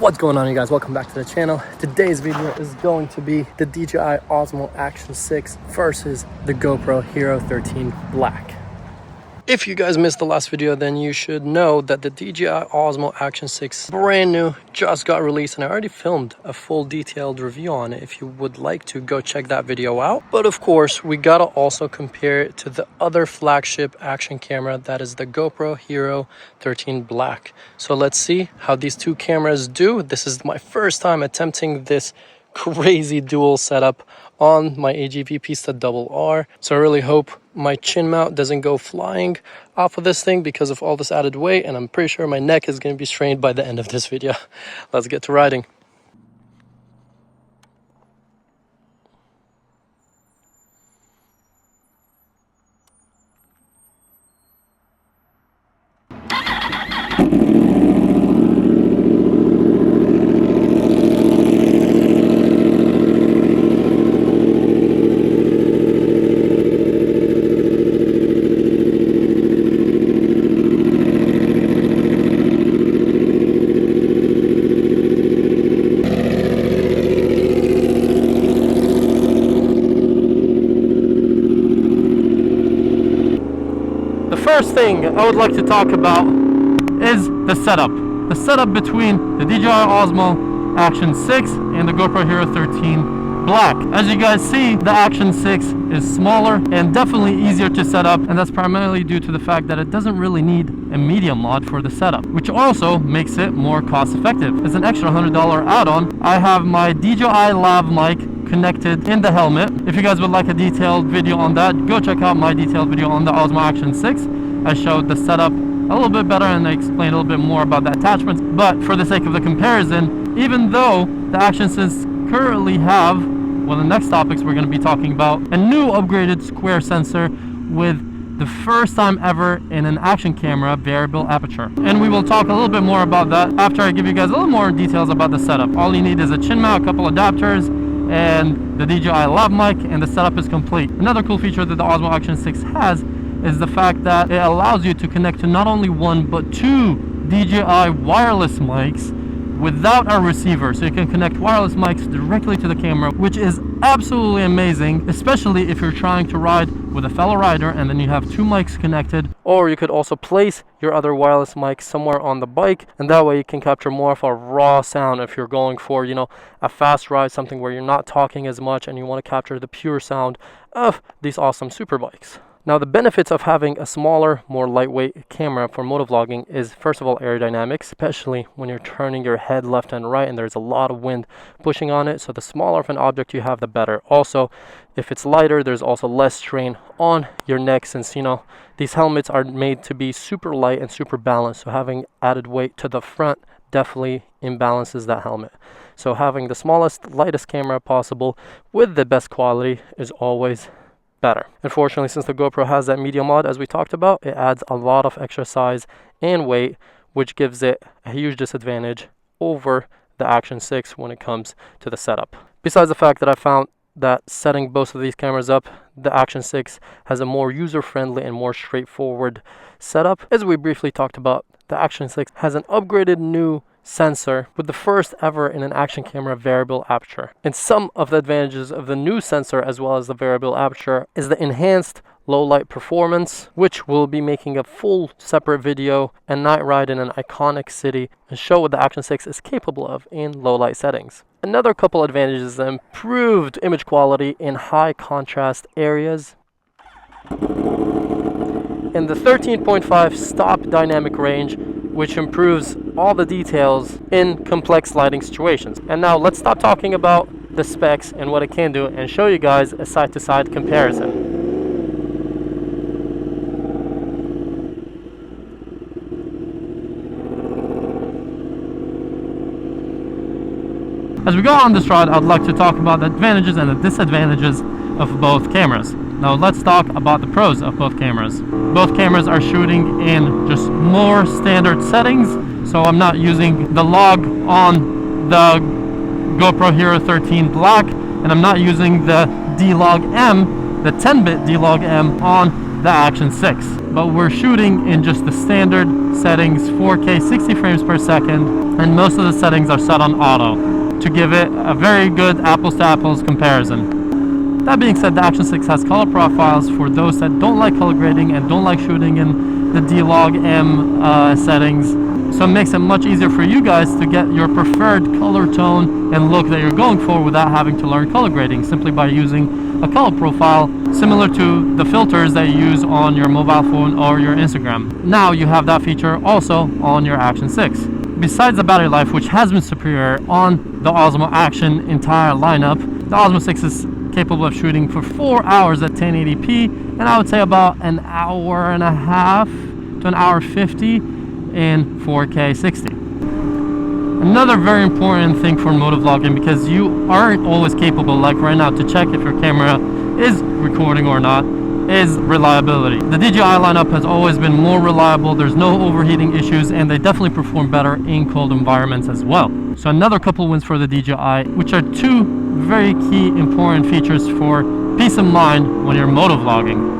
What's going on, you guys? Welcome back to the channel. Today's video is going to be the DJI Osmo Action 6 versus the GoPro Hero 13 Black. If you guys missed the last video, then you should know that the DJI Osmo Action 6 brand new just got released, and I already filmed a full detailed review on it. If you would like to, go check that video out. But of course, we gotta also compare it to the other flagship action camera, that is the GoPro Hero 13 Black. So let's see how these two cameras do. This is my first time attempting this crazy dual setup on my AGV Pista RR. So I really hope my chin mount doesn't go flying off of this thing because of all this added weight, and I'm pretty sure my neck is going to be strained by the end of this video. Let's get to riding. First thing I would like to talk about is the setup. The setup between the DJI Osmo Action 6 and the GoPro Hero 13 Black. As you guys see, the Action 6 is smaller and definitely easier to set up, and that's primarily due to the fact that it doesn't really need a media mod for the setup, which also makes it more cost effective. It's an extra $100 add-on. I have my DJI lav mic connected in the helmet. If you guys would like a detailed video on that, go check out my detailed video on the Osmo Action 6. I showed the setup a little bit better and I explained a little bit more about the attachments. But for the sake of the comparison, even though the Action 6 currently have, well, the next topics we're going to be talking about, a new upgraded square sensor with the first time ever in an action camera variable aperture. And we will talk a little bit more about that after I give you guys a little more details about the setup. All you need is a chin mount, a couple adapters, and the DJI lav mic, and the setup is complete. Another cool feature that the Osmo Action 6 has is the fact that it allows you to connect to not only one but two DJI wireless mics without a receiver. So you can connect wireless mics directly to the camera, which is absolutely amazing, especially if you're trying to ride with a fellow rider and then you have two mics connected. Or you could also place your other wireless mic somewhere on the bike, and that way you can capture more of a raw sound if you're going for, you know, a fast ride, something where you're not talking as much and you want to capture the pure sound of these awesome super bikes. Now, the benefits of having a smaller, more lightweight camera for motovlogging is, first of all, aerodynamics, especially when you're turning your head left and right and there's a lot of wind pushing on it. So the smaller of an object you have, the better. Also, if it's lighter, there's also less strain on your neck, since, you know, these helmets are made to be super light and super balanced. So having added weight to the front definitely imbalances that helmet. So having the smallest, lightest camera possible with the best quality is always better. Unfortunately, since the GoPro has that media mod, as we talked about, it adds a lot of extra size and weight, which gives it a huge disadvantage over the Action 6 when it comes to the setup. Besides the fact that I found that setting both of these cameras up, the Action 6 has a more user-friendly and more straightforward setup. As we briefly talked about, the Action 6 has an upgraded new sensor with the first ever in an action camera variable aperture. And some of the advantages of the new sensor as well as the variable aperture is the enhanced low light performance, which we'll be making a full separate video and night ride in an iconic city and show what the Action 6 is capable of in low light settings. Another couple advantages is the improved image quality in high contrast areas and the 13.5 stop dynamic range, which improves all the details in complex lighting situations. And now let's stop talking about the specs and what it can do and show you guys a side-to-side comparison. As we go on this ride, I'd like to talk about the advantages and the disadvantages of both cameras. Now let's talk about the pros of both cameras. Both cameras are shooting in just more standard settings, so I'm not using the log on the GoPro Hero 13 Black, and I'm not using the D-Log M, the 10-bit D-Log M on the Action 6. But we're shooting in just the standard settings, 4K 60 frames per second, and most of the settings are set on auto to give it a very good apples to apples comparison. That being said, the Action 6 has color profiles for those that don't like color grading and don't like shooting in the D-Log M settings. So it makes it much easier for you guys to get your preferred color tone and look that you're going for without having to learn color grading, simply by using a color profile similar to the filters that you use on your mobile phone or your Instagram. Now you have that feature also on your Action 6. Besides the battery life, which has been superior on the Osmo Action entire lineup, the Osmo 6 is capable of shooting for 4 hours at 1080p, and I would say about an hour and a half to an hour 50 in 4K 60. Another very important thing for motovlogging, because you aren't always capable, like right now, to check if your camera is recording or not, is reliability. The DJI lineup has always been more reliable. There's no overheating issues, and they definitely perform better in cold environments as well. So another couple wins for the DJI, which are two very key important features for peace of mind when you're motovlogging.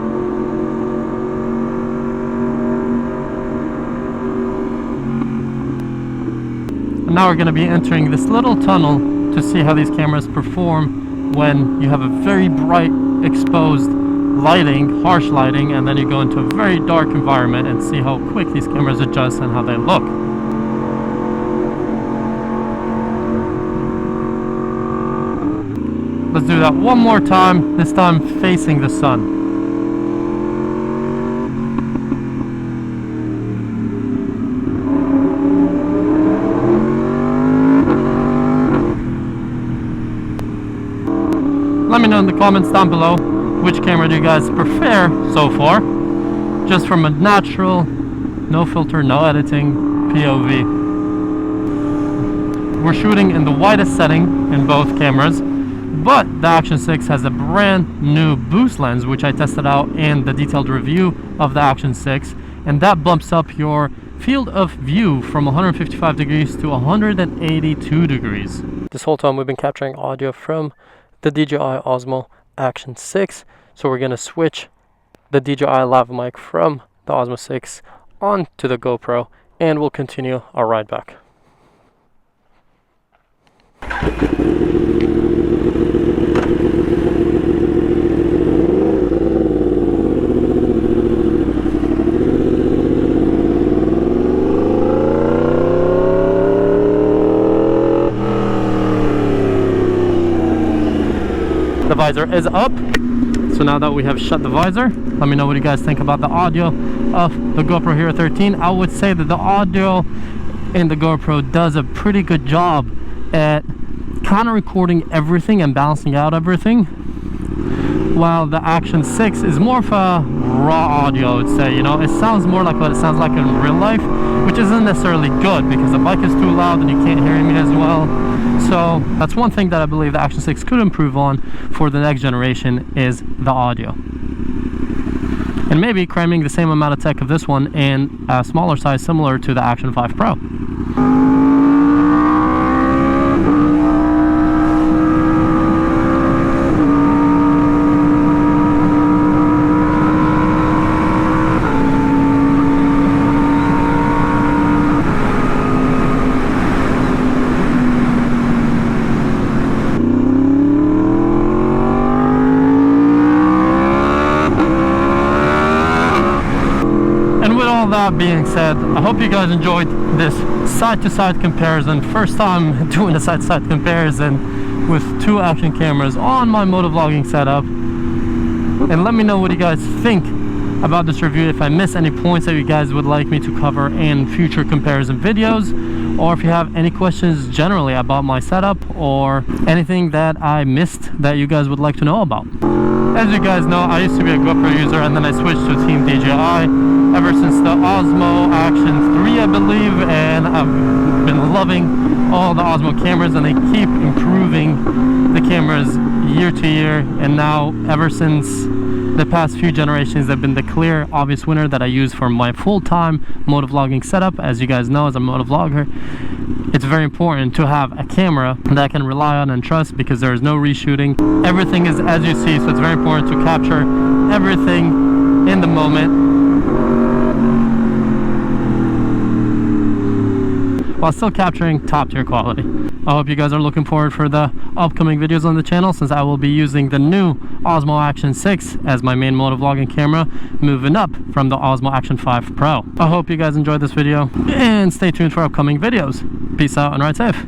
Now we're going to be entering this little tunnel to see how these cameras perform when you have a very bright exposed lighting, harsh lighting, and then you go into a very dark environment, and see how quick these cameras adjust and how they look. Let's do that one more time, this time facing the sun. Let me know in the comments down below, which camera do you guys prefer so far, just from a natural, no filter, no editing POV. We're shooting in the widest setting in both cameras, but the Action 6 has a brand new boost lens, which I tested out in the detailed review of the Action 6, and that bumps up your field of view from 155 degrees to 182 degrees. This whole time we've been capturing audio from the DJI Osmo Action 6, so we're going to switch the DJI lav mic from the Osmo 6 onto the GoPro, and we'll continue our ride back. The visor is up, so now that we have shut the visor, let me know what you guys think about the audio of the GoPro Hero 13. I would say that the audio in the GoPro does a pretty good job at kind of recording everything and balancing out everything, while the Action 6 is more of a raw audio, I would say. You know, it sounds more like what it sounds like in real life, which isn't necessarily good because the bike is too loud and you can't hear me as well. So that's one thing that I believe the Action 6 could improve on for the next generation, is the audio. And maybe cramming the same amount of tech of this one in a smaller size, similar to the Action 5 Pro. That being said, I hope you guys enjoyed this side-to-side comparison. First time doing a side-to-side comparison with two Action cameras on my motovlogging setup. And let me know what you guys think about this review, if I miss any points that you guys would like me to cover in future comparison videos, or if you have any questions generally about my setup or anything that I missed that you guys would like to know about. As you guys know, I used to be a GoPro user, and then I switched to Team DJI ever since the Osmo Action 3, I believe, and I've been loving all the Osmo cameras, and they keep improving the cameras year to year, and now ever since the past few generations, they've been the clear obvious winner that I use for my full-time motovlogging setup. As you guys know, as a motovlogger, it's very important to have a camera that I can rely on and trust, because there is no reshooting. Everything is as you see, so it's very important to capture everything in the moment, while still capturing top tier quality. I hope you guys are looking forward for the upcoming videos on the channel, since I will be using the new Osmo Action 6 as my main motovlogging camera, moving up from the Osmo Action 5 Pro. I hope you guys enjoyed this video and stay tuned for upcoming videos. Peace out and ride safe.